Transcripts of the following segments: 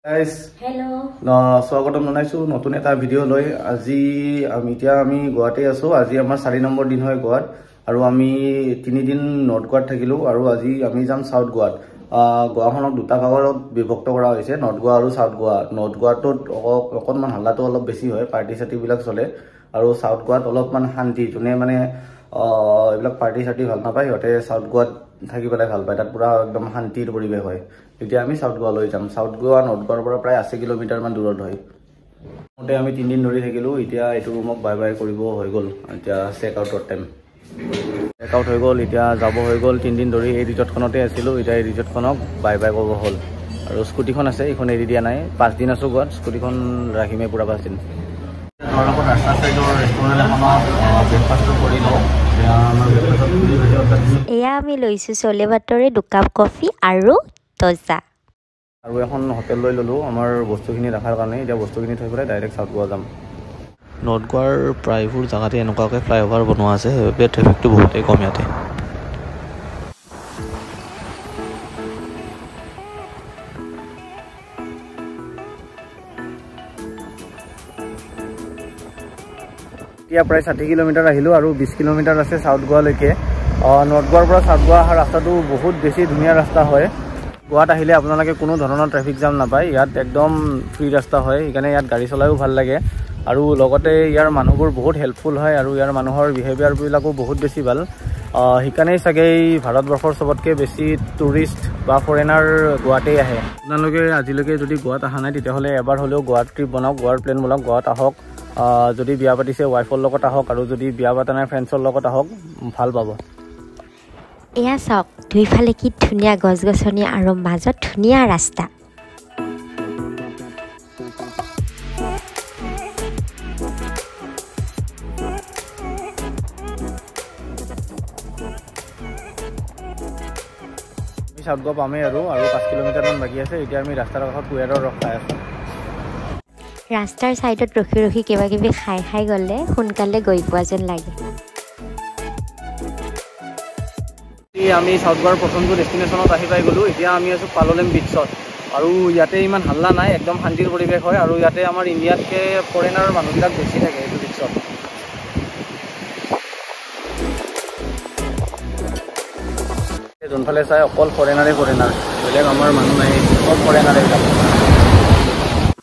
guys hello স্বাগতম জনাইছো নতুন এটা ভিডিও লৈ আজি আমি গুৱাহাটী আছো আজি আমাৰ 4 নম্বৰ দিন হয় গুৱাহাট আৰু আমি 3 দিন নৰ্থ গুৱাহাট থাকিলো আৰু আজি আমি যাম সাউথ গুৱাহাট গুৱাহাটক দুটা ভাগত বিভক্ত কৰা হৈছে নৰ্থ গুৱা আৰু সাউথ গুৱা নৰ্থ গুৱাহাটত অকনমান হাল্লাটো অলপ বেছি হয় পাৰ্টি সাৰ্টি বিলাক চলে আৰু সাউথ গুৱাহাট অলপমান শান্তি জুনে মানে এইবিলাক পাৰ্টি সাৰ্টি ভাল নাপায় হতে সাউথ গুৱাহাট থাকি পেলাই ভাল পায় তাত পুৰা একদম শান্তিৰ পৰিৱেশ হয় এতিয়া আমি সাউথ গুৱা লৈ যাম সাউথ গুৱা নৰ্থ গুৱাৰ পৰা প্ৰায় 80 কিলোমিটাৰ মান দূৰত হয় মতে আমি 3 দিন ধৰি থাকিলো এতিয়া এটো ৰুমক বাই বাই কৰিব হৈ গল এতিয়া চেক আউটৰ টাইম চেক আউট হৈ গল এতিয়া যাব হৈ গল 3 দিন ধৰি এই ৰিজৰ্টখনতে আছিলো এতিয়া এই ৰিজৰ্টখনক বাই বাই কৰিব হল আৰু স্কুটিখন আছে ইখন এৰি দিয়া নাই 5 দিন আছো গুৱাত স্কুটিখন ৰাখিমে পুৰা 5 দিন ধৰক ৰাস্তা সাইডৰ ৰেষ্টুৰেন্ট এখনত ব্ৰেকফাষ্ট কৰি লও এয়া আমি লৈছো চলে বাটৰে দুকাপ কফি আৰু দজা আৰু এখন হোটেল লৈ ললো আমাৰ বস্তুখিনি ৰাখাৰ কাৰণে এতিয়া বস্তুখিনি থৈ পেলাই ডাইৰেক্ট সাউথ গুৱা যাম নৰ্থ গুৱাৰ প্ৰায়বোৰ জাগাতে এনেকুৱাকৈ ফ্লাইঅভাৰ বনোৱা আছে সেইবাবে ট্ৰেফিকটো বহুতেই কম ইয়াতে এতিয়া প্ৰায় 60 কিলোমিটাৰ আহিলো আৰু 20 কিলোমিটাৰ আছে সাউথ গুৱালৈকে নৰ্থ গুৱাৰ পৰা সাউথ গুৱা অহা ৰাস্তাটো বহুত বেছি ধুনীয়া ৰাস্তা হয় গুৱাহাট আহিলে আপোনালোকে কোনো ধৰণৰ ট্ৰাফিক জাম নাপায় ইয়াত একদম ফ্ৰী ৰাস্তা হয় সেইকাৰণে ইয়াত গাড়ী চলায়ও ভাল লাগে আৰু লগতে ইয়াৰ মানুহবোৰ বহুত হেল্পফুল হয় আৰু ইয়াৰ মানুহৰ বিহেভিয়াৰ বিলাকো বহুত বেছি ভাল সেইকাৰণে চাগে ভাৰতবৰ্ষৰ সবতকৈ বেছি টুৰিষ্ট বা ফৰেনাৰ গুৱাহাটী আহে আপোনালোকে আজিলৈকে যদি গুৱাহাট অহা নাই তেতিয়াহ'লে এবাৰ হ'লেও গুৱাহাট ট্ৰিপ বনাওক গুৱাহাট প্লেন বনাওক গুৱাহাট আহক যদি বিয়া পাতিছে ৱাইফৰ লগত আহক আৰু যদি বিয়া পাতা নাই ফ্ৰেণ্ডছৰ লগত আহক ভাল পাব এয়া চাওক দুইফালে কি ধুনীয়া গছ গছনি আৰু মাজত ধুনীয়া ৰাস্তা আমি সাউথ গুৱা পামেই আৰু 5 কিলোমিটাৰ মান বাকী আছে এতিয়া আমি ৰাস্তাৰ কাষত কুৱেৰৰ ৰখাই আছো ৰাস্তাৰ সাইডত ৰখি ৰখি কিবা কিবি খাই গ'লে সোনকালে গৈ পোৱা যেন লাগে আমি সাউথ গুৱাৰ প্ৰথমটো ডেষ্টিনেশ্যনত আহি পাই গ'লো এতিয়া আমি আছো পালোলেম বিচত আৰু ইয়াতে ইমান হাল্লা নাই একদম শান্তিৰ পৰিৱেশ হয় আৰু ইয়াতে আমাৰ ইণ্ডিয়াতকৈ ফৰেনাৰ মানুহবিলাক বেছি থাকে এইটো বিচত যোনফালে চাই অকল ফৰেনাৰে বেলেগ আমাৰ মানুহ নাই অকল ফৰেনাৰে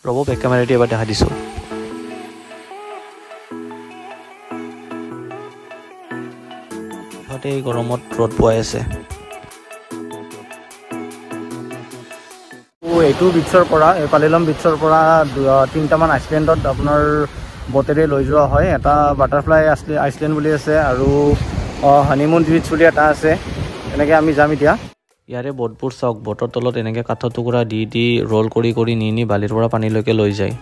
ৰ'ব বেক কেমেৰাটো এবাৰ দেখা দিছোঁ এই গৰমত ৰ'দ পোৱাই আছে এইটো বিচৰ পৰা এই পালেলম বিচৰ পৰা 3টামান আইচলেণ্ডত আপোনাৰ বটেৰে লৈ যোৱা হয় এটা বাটাৰফ্লাই আইচলেণ্ড বুলি আছে আৰু হানিমুন বিচ বুলি এটা আছে এনেকৈ আমি যাম এতিয়া ইয়াৰে বটবোৰ চাওক বটৰ তলত এনেকৈ কাঠৰ টুকুৰা দি ৰোল কৰি নি বালিৰ পৰা পানীলৈকে লৈ যায়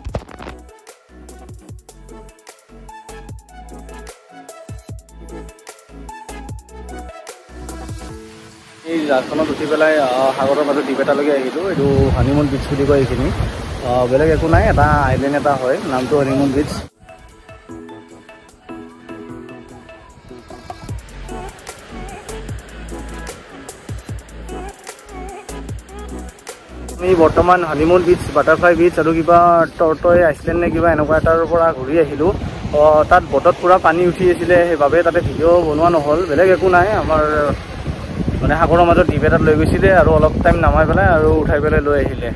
এই জাহাজখনত উঠি পেলাই সাগৰৰ মাজত দ্বীপ এটালৈকে আহিলোঁ এইটো হানিমুন বিচ বুলি কয় এইখিনি বেলেগ একো নাই এটা আইলেণ্ড এটা হয় নামটো হানিমুন বিচ আমি বৰ্তমান হানিমুন বিচ বাটাৰফ্লাই বিচ আৰু কিবা টৰ্টয় আইচলেণ্ড নে কিবা এনেকুৱা এটাৰ পৰা ঘূৰি আহিলোঁ তাত বটত পুৰা পানী উঠি আছিলে সেইবাবে তাতে ভিডিঅ' বনোৱা নহ'ল বেলেগ একো নাই আমাৰ মানে সাগৰৰ মাজত দ্বীপ এটাত লৈ গৈছিলে আৰু অলপ টাইম নামাই পেলাই আৰু উঠাই পেলাই লৈ আহিলে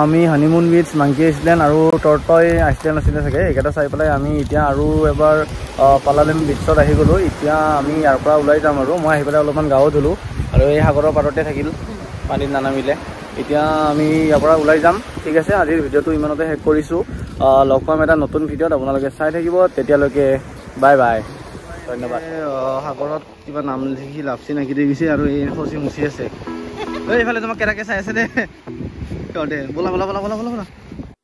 আমি হানিমুন বিচ মাংকি আইচলেণ্ড আৰু টৰ্টয় আইচলেণ্ড আছিলে চাগে এইকেইটা চাই পেলাই আমি এতিয়া আৰু এবাৰ পালালেম বিচত আহি গ'লোঁ এতিয়া আমি ইয়াৰ পৰা ওলাই যাম আৰু মই আহি পেলাই অলপমান গাও ধুলোঁ আৰু এই সাগৰৰ পাৰতে থাকিল পানীত নানামিলে এতিয়া আমি ইয়াৰ পৰা ওলাই যাম ঠিক আছে আজিৰ ভিডিঅ'টো ইমানতে শেষ কৰিছোঁ লগ পাম এটা নতুন ভিডিঅ'ত আপোনালোকে চাই থাকিব তেতিয়ালৈকে বাই বাই ধন্যবাদ সাগৰত কিবা নাম লিখি লাপচি নাকি দি গৈছে আৰু এই খচি মুচি আছে এইফালে তোমাক কেনেকৈ চাই আছে দে বলা